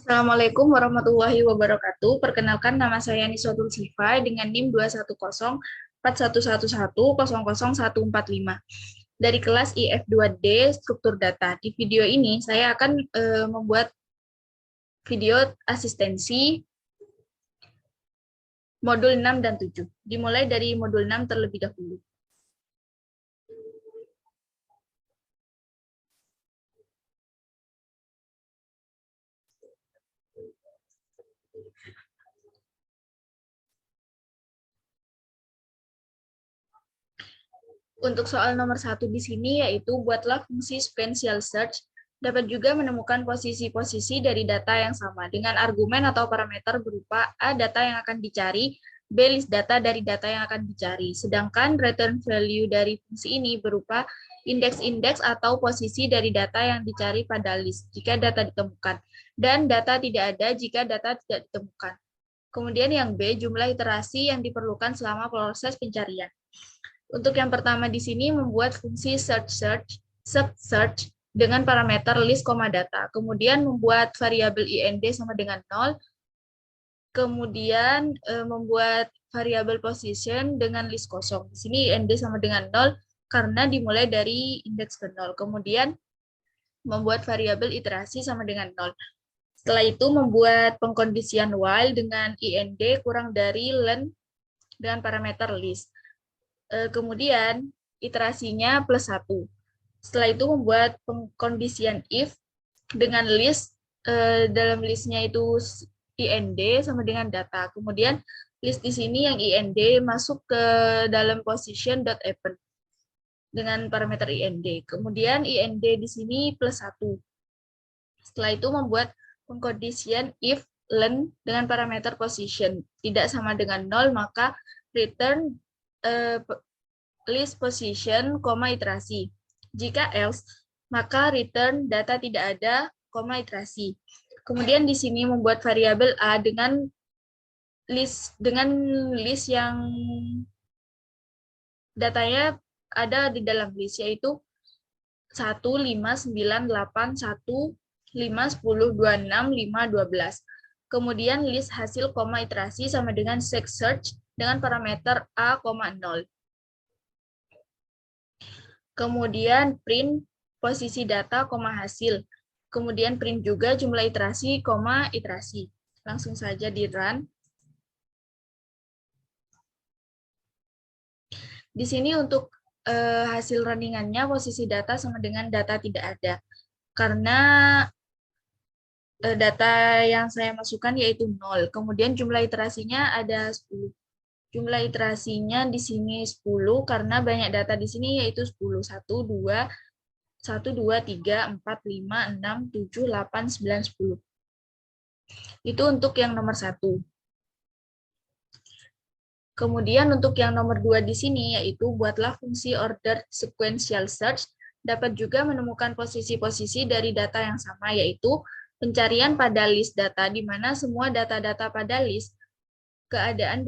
Assalamualaikum warahmatullahi wabarakatuh. Perkenalkan, nama saya Niswatul Sifai dengan NIM 2104111000145 dari kelas IF2D Struktur Data. Di video ini saya akan membuat video asistensi modul 6 dan 7. Dimulai dari modul 6 terlebih dahulu. Untuk soal nomor 1 di sini, yaitu buatlah fungsi sequential search, dapat juga menemukan posisi-posisi dari data yang sama dengan argumen atau parameter berupa A, data yang akan dicari, B, list data dari data yang akan dicari. Sedangkan return value dari fungsi ini berupa indeks-indeks atau posisi dari data yang dicari pada list jika data ditemukan, dan data tidak ada jika data tidak ditemukan. Kemudian yang B, jumlah iterasi yang diperlukan selama proses pencarian. Untuk yang pertama di sini membuat fungsi search dengan parameter list, data. Kemudian membuat variabel IND sama dengan 0. Kemudian membuat variabel position dengan list kosong. Di sini IND sama dengan 0 karena dimulai dari indeks ke 0. Kemudian membuat variabel iterasi sama dengan 0. Setelah itu membuat pengkondisian while dengan IND kurang dari len dengan parameter list. Kemudian iterasinya plus 1. Setelah itu membuat pengkondisian if dengan list, dalam listnya itu IND sama dengan data. Kemudian list di sini yang IND masuk ke dalam position.append dengan parameter IND. Kemudian IND di sini plus 1. Setelah itu membuat pengkondisian if len dengan parameter position tidak sama dengan 0, maka return list position, iterasi. Jika else, maka return data tidak ada, iterasi. Kemudian di sini membuat variabel A dengan list yang datanya ada di dalam list, yaitu 1, 5, 9, 8, 1, 5, 10, 26, 5, 12. Kemudian list hasil, iterasi sama dengan search dengan parameter A, 0. Kemudian print posisi data, hasil. Kemudian print juga jumlah iterasi, iterasi. Langsung saja di run. Di sini untuk hasil runningannya posisi data sama dengan data tidak ada. Karena data yang saya masukkan yaitu 0. Kemudian jumlah iterasinya ada 10. Jumlah iterasinya di sini 10 karena banyak data di sini yaitu 10. 1, 2, 3, 4, 5, 6, 7, 8, 9, 10. Itu untuk yang nomor 1. Kemudian untuk yang nomor 2 di sini, yaitu buatlah fungsi ordered sequential search, dapat juga menemukan posisi-posisi dari data yang sama, yaitu pencarian pada list data, di mana semua data-data pada list keadaan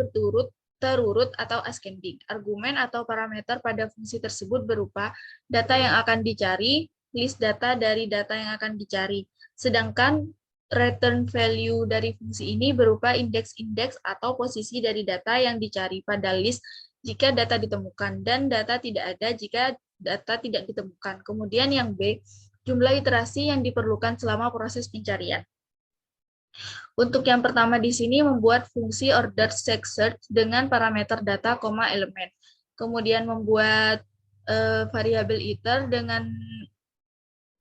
terurut atau ascending. Argumen atau parameter pada fungsi tersebut berupa data yang akan dicari, list data dari data yang akan dicari. Sedangkan return value dari fungsi ini berupa indeks-indeks atau posisi dari data yang dicari pada list jika data ditemukan, dan data tidak ada jika data tidak ditemukan. Kemudian yang B, jumlah iterasi yang diperlukan selama proses pencarian. Untuk yang pertama di sini membuat fungsi ordered search dengan parameter data, elemen. Kemudian membuat variabel iter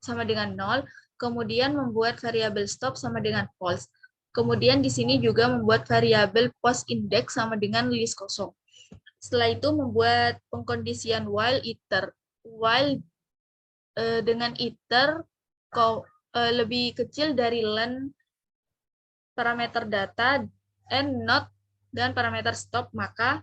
sama dengan 0. Kemudian membuat variabel stop sama dengan false. Kemudian di sini juga membuat variabel post index sama dengan list kosong. Setelah itu membuat pengkondisian while iter. While dengan iter lebih kecil dari len parameter data and not dan parameter stop, maka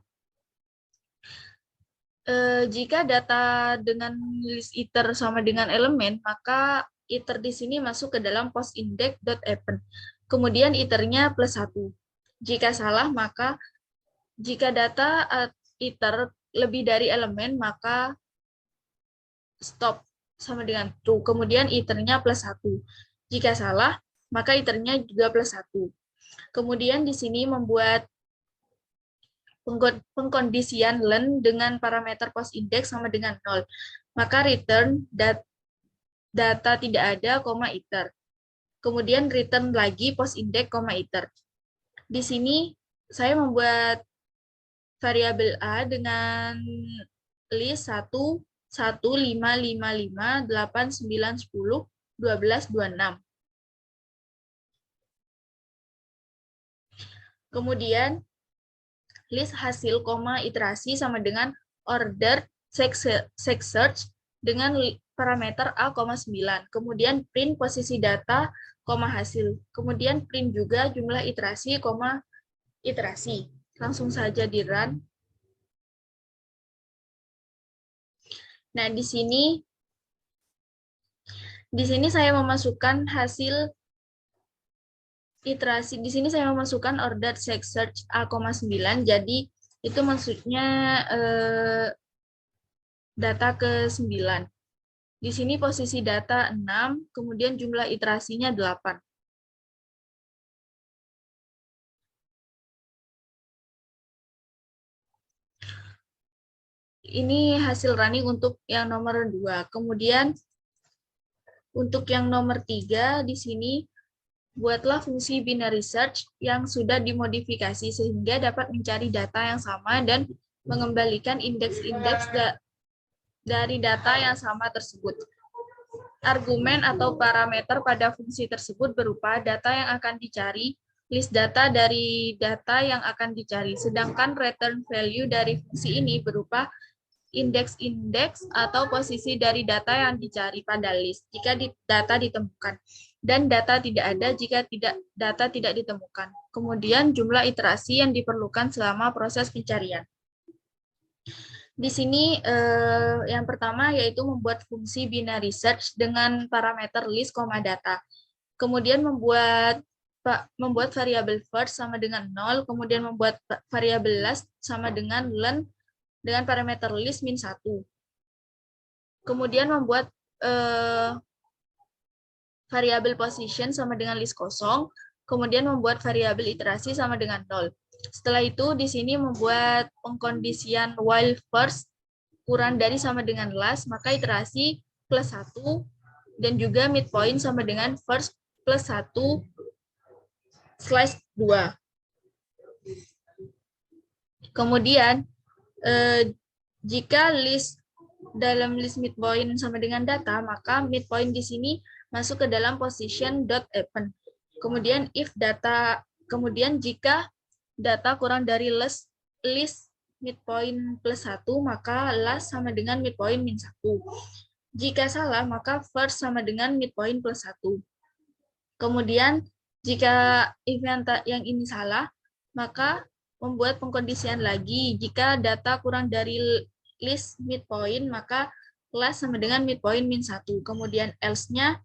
jika data dengan list iter sama dengan elemen, maka iter di sini masuk ke dalam postIndex.append. Kemudian iternya plus 1. Jika salah, maka jika data iter lebih dari elemen, maka stop sama dengan true. Kemudian iternya plus 1. Jika salah, maka iternya juga +1. Kemudian di sini membuat pengkondisian len dengan parameter post index sama dengan 0. Maka return data tidak ada, iter. Kemudian return lagi post index, iter. Di sini saya membuat variabel A dengan list 1, 1, 5, 5, 5, 8, 9, 10, 12, 26. Kemudian list hasil, iterasi sama dengan order search dengan parameter A, 9. Kemudian print posisi data, hasil. Kemudian print juga jumlah iterasi, iterasi. Langsung saja di run. Nah, di sini saya memasukkan hasil iterasi. Di sini saya memasukkan order search A, 9. Jadi itu maksudnya data ke-9. Di sini posisi data 6, kemudian jumlah iterasinya 8. Ini hasil running untuk yang nomor 2. Kemudian untuk yang nomor 3, di sini buatlah fungsi binary search yang sudah dimodifikasi sehingga dapat mencari data yang sama dan mengembalikan indeks-indeks dari data yang sama tersebut. Argumen atau parameter pada fungsi tersebut berupa data yang akan dicari, list data dari data yang akan dicari, sedangkan return value dari fungsi ini berupa indeks-indeks atau posisi dari data yang dicari pada list jika data ditemukan, dan data tidak ada jika data tidak ditemukan. Kemudian jumlah iterasi yang diperlukan selama proses pencarian. Di sini yang pertama yaitu membuat fungsi binary search dengan parameter list, data. Kemudian membuat variabel first sama dengan 0, kemudian membuat variabel last sama dengan len dengan parameter list min 1. Kemudian membuat variabel position sama dengan list kosong, kemudian membuat variabel iterasi sama dengan 0. Setelah itu di sini membuat pengkondisian while first kurang dari sama dengan last, maka iterasi +1 dan juga midpoint sama dengan first +1 slash 2. Kemudian jika dalam list midpoint sama dengan data, maka midpoint di sini masuk ke dalam position.append. Kemudian jika data kurang dari list midpoint +1, maka last sama dengan midpoint min 1. Jika salah, maka first sama dengan midpoint +1. Kemudian jika event yang ini salah, maka membuat pengkondisian lagi. Jika data kurang dari list midpoint, maka last sama dengan midpoint min 1. Kemudian else-nya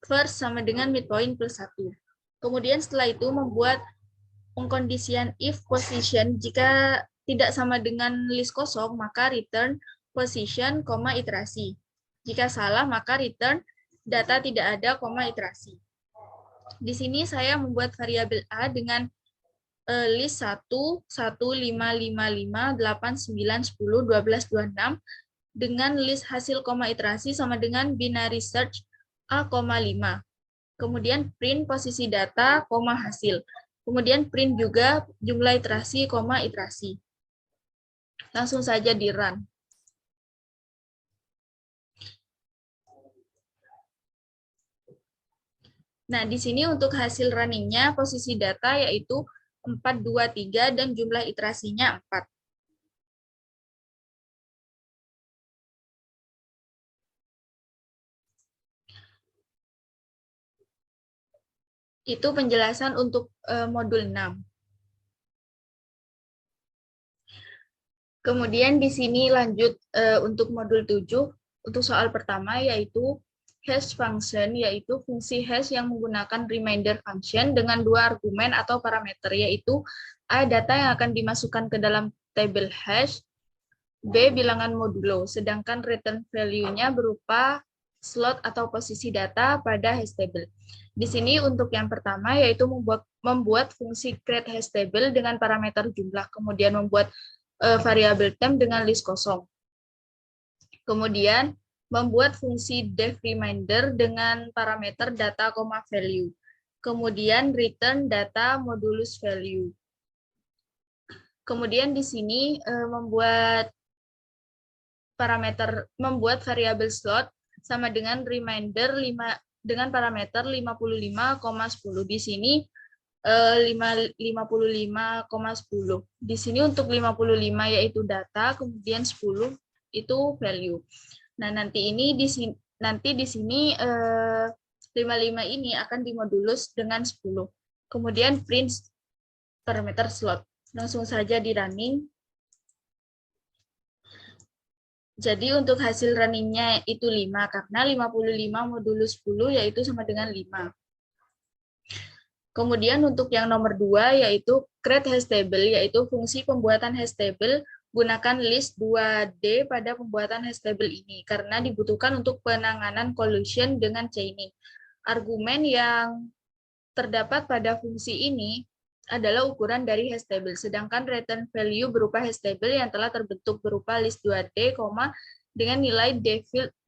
first sama dengan midpoint +1. Kemudian setelah itu membuat pengkondisian if position jika tidak sama dengan list kosong, maka return position, iterasi. Jika salah, maka return data tidak ada, iterasi. Di sini saya membuat variabel A dengan list 1, 1, 5, 5, 5, 8, 9, 10, 12, 26 dengan list hasil, iterasi sama dengan binary search A, 5. Kemudian print posisi data, hasil. Kemudian print juga jumlah iterasi, iterasi. Langsung saja di run. Nah, di sini untuk hasil running-nya posisi data yaitu 4, 2, 3 dan jumlah iterasinya 4. Itu penjelasan untuk modul 6. Kemudian di sini lanjut untuk modul 7, untuk soal pertama yaitu hash function, yaitu fungsi hash yang menggunakan reminder function dengan 2 argumen atau parameter, yaitu A, data yang akan dimasukkan ke dalam tabel hash, B, bilangan modulo, sedangkan return value-nya berupa slot atau posisi data pada hash table. Di sini untuk yang pertama yaitu membuat fungsi create hash table dengan parameter jumlah, kemudian membuat variabel temp dengan list kosong. Kemudian membuat fungsi def reminder dengan parameter data, value. Kemudian return data modulus value. Kemudian di sini membuat variabel slot sama dengan reminder dengan parameter 55,10. Di sini 55,10. Di sini untuk 55 yaitu data, kemudian 10 itu value. Nah, nanti di sini 55 ini akan dimodulus dengan 10. Kemudian print parameter slot. Langsung saja di running. Jadi untuk hasil runningnya itu 5, karena 55 modulus 10 yaitu sama dengan 5. Kemudian untuk yang nomor 2 yaitu create hash table, yaitu fungsi pembuatan hash table, gunakan list 2D pada pembuatan hash table ini, karena dibutuhkan untuk penanganan collision dengan chaining. Argumen yang terdapat pada fungsi ini adalah ukuran dari hash table, sedangkan return value berupa hash table yang telah terbentuk berupa list 2D, dengan nilai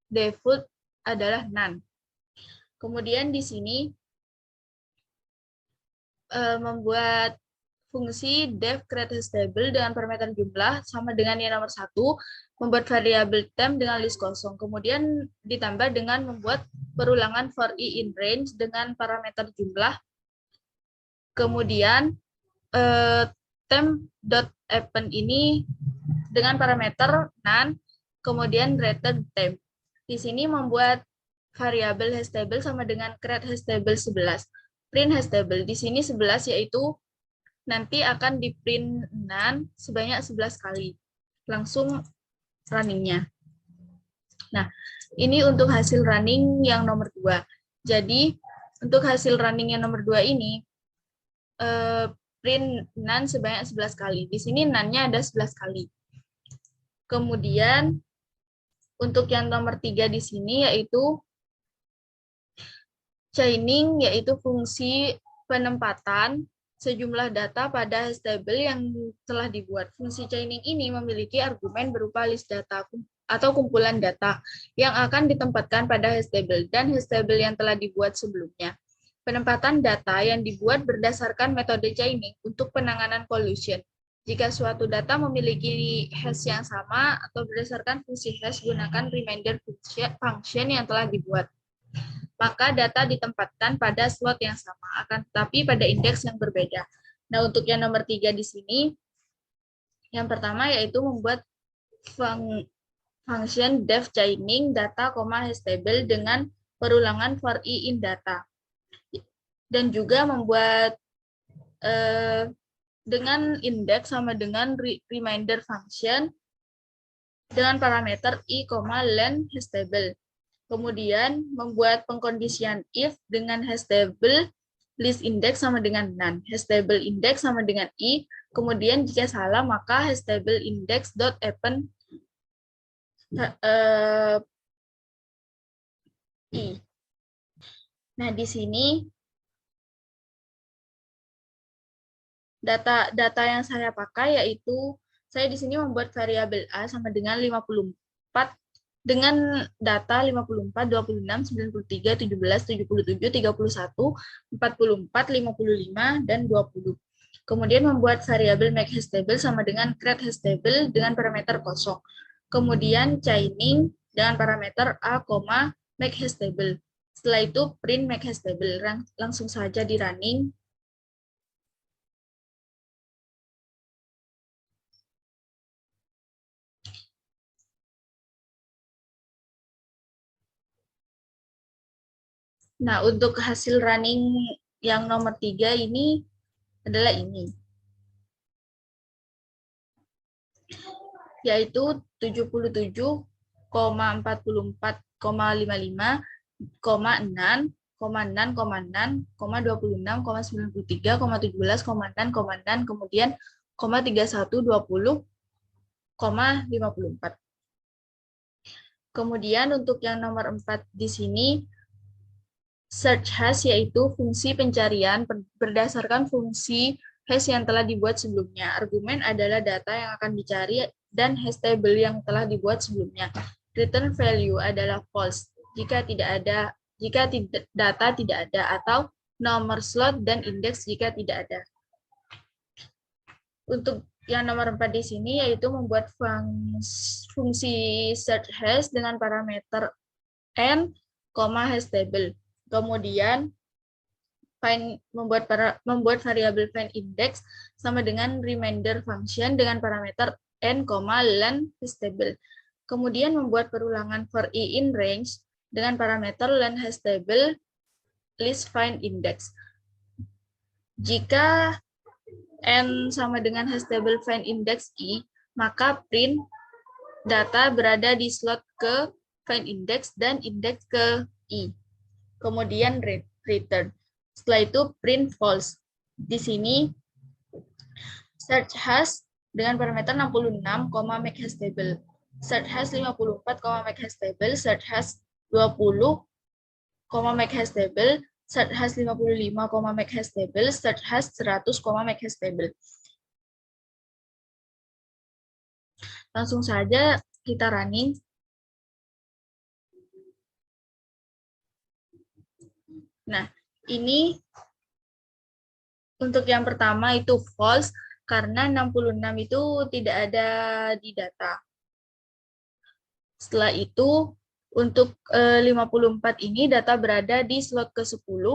default adalah none. Kemudian di sini membuat fungsi def create hash table dengan parameter jumlah sama dengan yang nomor 1, membuat variabel temp dengan list kosong, kemudian ditambah dengan membuat perulangan for i in range dengan parameter jumlah, kemudian temp.append ini dengan parameter none, kemudian return temp. Di sini membuat variabel hash table sama dengan create hash table 11. Print hash table di sini 11 yaitu nanti akan di print none sebanyak 11 kali. Langsung runningnya. Nah, ini untuk hasil running yang nomor 2. Jadi, untuk hasil running yang nomor 2 ini, print none sebanyak 11 kali. Di sini none-nya ada 11 kali. Kemudian, untuk yang nomor 3 di sini yaitu chaining, yaitu fungsi penempatan sejumlah data pada hash table yang telah dibuat. Fungsi chaining ini memiliki argumen berupa list data atau kumpulan data yang akan ditempatkan pada hash table dan hash table yang telah dibuat sebelumnya. Penempatan data yang dibuat berdasarkan metode chaining untuk penanganan collision. Jika suatu data memiliki hash yang sama atau berdasarkan fungsi hash, gunakan reminder function yang telah dibuat. Maka data ditempatkan pada slot yang sama, akan tetapi pada indeks yang berbeda. Nah, untuk yang nomor 3 di sini, yang pertama yaitu membuat function def chaining data, hash table dengan perulangan for i in data. Dan juga membuat dengan indeks sama dengan reminder function dengan parameter i, len hash table. Kemudian membuat pengkondisian if dengan hash table list index sama dengan none, hash table index sama dengan i, kemudian jika salah maka hash table index dot append i. Nah, di sini data yang saya pakai yaitu saya di sini membuat variabel a sama dengan 54 dengan data 54, 26, 93, 17, 77, 31, 44, 55, dan 20. Kemudian membuat variabel make hash table sama dengan create hash table dengan parameter kosong. Kemudian chaining dengan parameter a, make hash table. Setelah itu print make hash table. Langsung saja di running. Nah, untuk hasil running yang nomor 3 ini adalah ini. Yaitu 77,44,55, 6,6,6, 26,93,17,6,6, kemudian 31,20,54. Kemudian untuk yang nomor 4 di sini, search hash yaitu fungsi pencarian berdasarkan fungsi hash yang telah dibuat sebelumnya. Argumen adalah data yang akan dicari dan hash table yang telah dibuat sebelumnya. Return value adalah false jika data tidak ada, atau nomor slot dan indeks jika tidak ada. Untuk yang nomor 4 di sini yaitu membuat fungsi search hash dengan parameter n, hash table. Kemudian membuat variabel find index sama dengan remainder function dengan parameter n, len hash table. Kemudian membuat perulangan for i in range dengan parameter len hash table list find index. Jika n sama dengan hash table find index i, maka print data berada di slot ke find index dan indeks ke i. Kemudian return. Setelah itu print false. Di sini search hash dengan parameter 66, make hash table. Search hash 54, make hash table. Search hash 20, make hash table. Search hash 55, make hash table. Search hash 100, make hash table. Langsung saja kita running. Nah, ini untuk yang pertama itu false karena 66 itu tidak ada di data. Setelah itu untuk 54 ini data berada di slot ke-10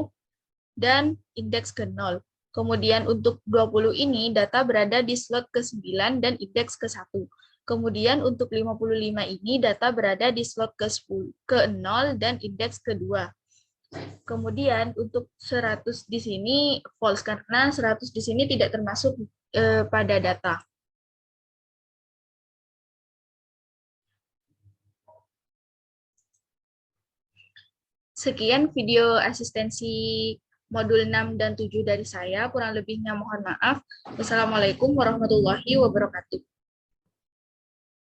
dan indeks ke-0. Kemudian untuk 20 ini data berada di slot ke-9 dan indeks ke-1. Kemudian untuk 55 ini data berada di slot ke-0 dan indeks ke-2. Kemudian untuk 100 di sini false karena 100 di sini tidak termasuk pada data. Sekian video asistensi modul 6 dan 7 dari saya. Kurang lebihnya mohon maaf. Wassalamualaikum warahmatullahi wabarakatuh.